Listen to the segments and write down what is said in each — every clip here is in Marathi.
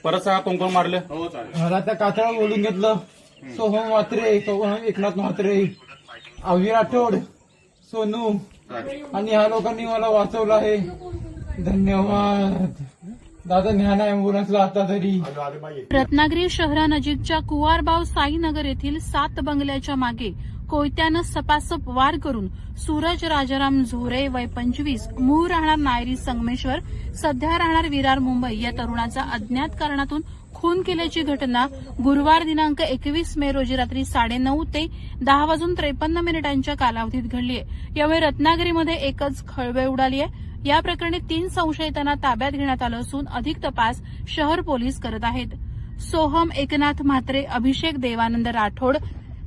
परत सांगा कोण कोण मारलं. हो चालेल. मला त्या कातळा बोलून घेतलं. सोहम म्हात्रे, एकनाथ म्हात्रे, अवी राठोड, सोनू आणि ह्या लोकांनी मला वाचवलं आहे. धन्यवाद दादा. न्या ना अँब्युलन्सला आता तरी. रत्नागिरी शहरानजीकच्या कुवारबाव साईनगर येथील 7 बंगल्याच्या मागे कोयत्यानं सपासप वार करून सूरज राजाराम झोरे वय 25, मूळ राहणार नायरी संगमेश्वर, सध्या राहणार विरार मुंबई या तरुणाचा अज्ञात कारणातून खून केल्याची घटना गुरुवार दिनांक 21 मे रोजी रात्री 9:30 ते 10:53 कालावधीत घडली आहे. यामुळे रत्नागिरीमध्ये एकच खळबळ उडाली आहे. या प्रकरणी 3 संशयितांना ताब्यात घेण्यात आलं असून अधिक तपास शहर पोलीस करत आहेत. सोहम एकनाथ म्हात्रे, अभिषेक देवानंद राठोड,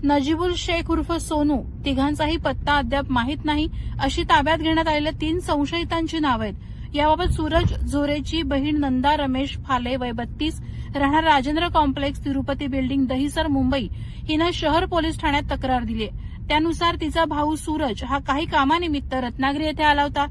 नजीबुल शेख उर्फ सोनू तिघांचाही पत्ता अद्याप माहीत नाही अशी ताब्यात घेण्यात आलेल्या 3 संशयितांची नावं आहेत. याबाबत सूरज झोरेची बहीण नंदा रमेश फाले वय 32, राहणार राजेंद्र कॉम्प्लेक्स, तिरुपती बिल्डिंग, दहिसर, मुंबई हिनं शहर पोलीस ठाण्यात तक्रार दिली आहे. त्यानुसार तिचा भाऊ सूरज हा काही कामानिमित्त रत्नागिरी येथे आला होता.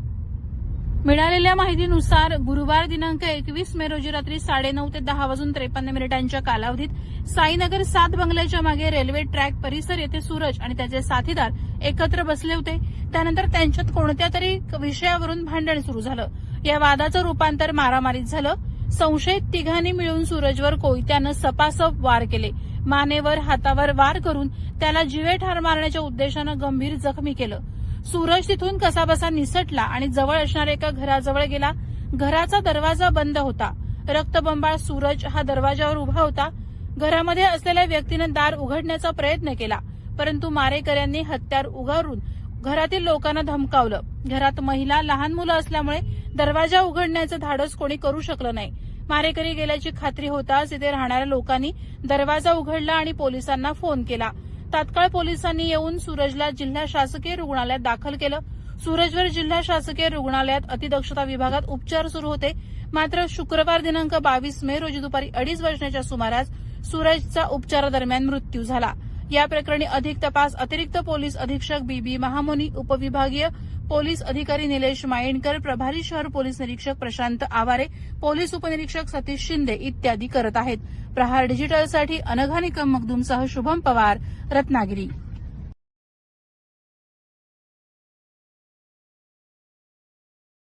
मिळालेल्या माहितीनुसार गुरुवार दिनांक 21 मे रोजी रात्री 9:30 ते 10:53 कालावधीत साईनगर 7 बंगल्याच्या मागे रेल्वे ट्रॅक परिसर येथे सूरज आणि त्याचे साथीदार एकत्र बसले होते. त्यानंतर त्यांच्यात कोणत्या तरी विषयावरून भांडण सुरू झालं. या वादाचं रूपांतर मारामारीत झालं. संशयित तिघांनी मिळून सूरजवर कोयत्यानं सपासप वार केले. मानेवर, हातावर वार करून त्याला जीवे ठार मारण्याच्या उद्देशानं गंभीर जखमी केलं. सूरज तिथून कसाबसा निसटला आणि जवळ असणाऱ्या एका घराजवळ गेला. घराचा दरवाजा बंद होता. रक्तबंबाळ सूरज हा दरवाजावर उभा होता. घरामध्ये असलेल्या व्यक्तीनं दार उघडण्याचा प्रयत्न केला, परंतु मारेकऱ्यांनी हत्यार उगारून घरातील लोकांना धमकावलं. घरात महिला, लहान मुलं असल्यामुळे दरवाजा उघडण्याचं धाडस कोणी करू शकलं नाही. मारेकरी गेल्याची खात्री होताच तिथे राहणाऱ्या लोकांनी दरवाजा उघडला आणि पोलिसांना फोन केला. तात्काळ पोलिसांनी येऊन सूरजला जिल्हा शासकीय रुग्णालयात दाखल केलं. सूरजवर जिल्हा शासकीय रुग्णालयात अतिदक्षता विभागात उपचार सुरू होते. मात्र शुक्रवार दिनांक 22 मे रोजी दुपारी 2:30 वाजण्याच्या सुमारास सूरजचा उपचारादरम्यान मृत्यू झाला. या प्रकरणी अधिक तपास अतिरिक्त पोलीस अधीक्षक बीबी महामुनी, उपविभागीय पोलीस अधिकारी निलेश मायेणकर, प्रभारी शहर पोलीस निरीक्षक प्रशांत आवारे, पोलीस उपनिरीक्षक सतीश शिंदे इत्यादी करत आहेत. प्रहार डिजिटलसाठी अनघा निकम मखदूमसह शुभम पवार, रत्नागिरी.